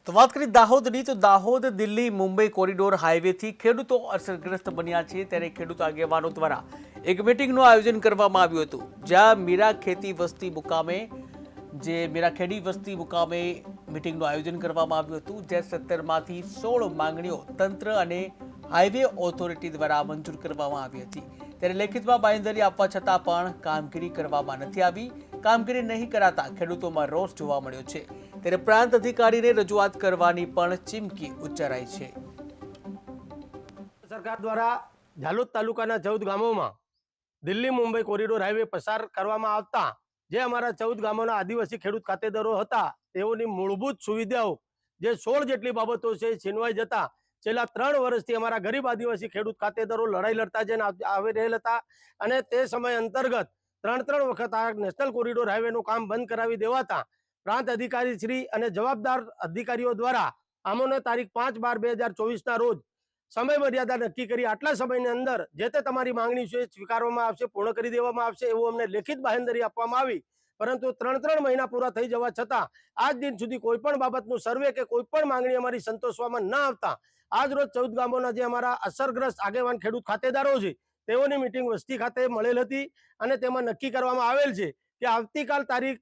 તો વાત કરી દાહોદની તો દાહોદ દિલ્હી મુંબઈ કોરિડોર હાઈવેથી ખેડૂતો અસરગ્રસ્ત બન્યા છે। ત્યારે ખેડૂત આગેવાનો દ્વારા એક મીટિંગનું આયોજન કરવામાં આવ્યું હતું, જ્યાં મીરા ખેતી વસ્તી મુકામે મીટિંગનું આયોજન કરવામાં આવ્યું હતું, જ્યાં 17માંથી 16 માંગણીઓ તંત્ર અને હાઈવે ઓથોરિટી દ્વારા મંજૂર કરવામાં આવી હતી। ત્યારે લેખિતમાં બાંયધરી આપવા છતાં પણ કામગીરી કરવામાં નથી આવી। કામગીરી નહીં કરાતા ખેડૂતોમાં રોષ જોવા મળ્યો છે। ત્યારે પ્રાંત અધિકારીને રજૂઆત કરવાની પણ ચીમકી ઉચ્ચારાઈ છે। સરકાર દ્વારા ઝાલોદ તાલુકાના 14 ગામોમાં દિલ્હી મુંબઈ કોરિડોર હાઈવે પસાર કરવામાં આવતા જે અમારા 14 ગામોના આદિવાસી ખેડૂત ખાતેદારો હતા તેઓની મૂળભૂત સુવિધાઓ જે 16 જેટલી બાબતો છે છીનવાઈ જતા છેલ્લા 3 વર્ષથી અમારા ગરીબ આદિવાસી ખેડૂત ખાતેદારો લડાઈ લડતા જઈને આવી રહેલ હતા। અને તે સમય અંતર્ગત 3 વખત આ નેશનલ કોરિડોર હાઈવેનું કામ બંધ કરાવી દેવાતા પ્રાંત અધિકારી શ્રી અને જવાબદાર અધિકારીઓ દ્વારા આમોને તારીખ 5/12/2024ના રોજ સમય મર્યાદા નક્કી કરી આટલા સમયની અંદર જે તે તમારી માંગણી છે સ્વીકારવામાં આવશે, પૂર્ણ કરી દેવામાં આવશે એવું અમને લેખિત બાંહેધરી આપવામાં આવી। પરંતુ 3 મહિના પૂરા થઈ જવા છતાં આજ દિન સુધી કોઈ પણ બાબતનું સર્વે કે કોઈ પણ માંગણી અમારી સંતોષવામાં ન આવતા આજ રોજ 14 ગામોના જે અમારા અસરગ્રસ્ત આગેવાન ખેડૂત ખાતેદારો છે તેઓની મીટિંગ વસ્તી ખાતે મળેલ હતી અને તેમાં નક્કી કરવામાં આવેલ છે કે આવતીકાલ તારીખ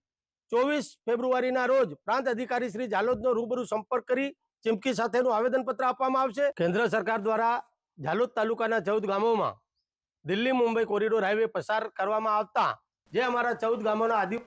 24 ફેબ્રુઆરીના રોજ પ્રાંત અધિકારી શ્રી ઝાલોદનો રૂબરૂ સંપર્ક કરી ચીમકી સાથેનું આવેદનપત્ર આપવામાં આવશે। કેન્દ્ર સરકાર દ્વારા ઝાલોદ તાલુકાના 14 ગામોમાં દિલ્હી મુંબઈ કોરિડોર હાઈવે પસાર કરવામાં આવતા જે અમારા 14 ગામોના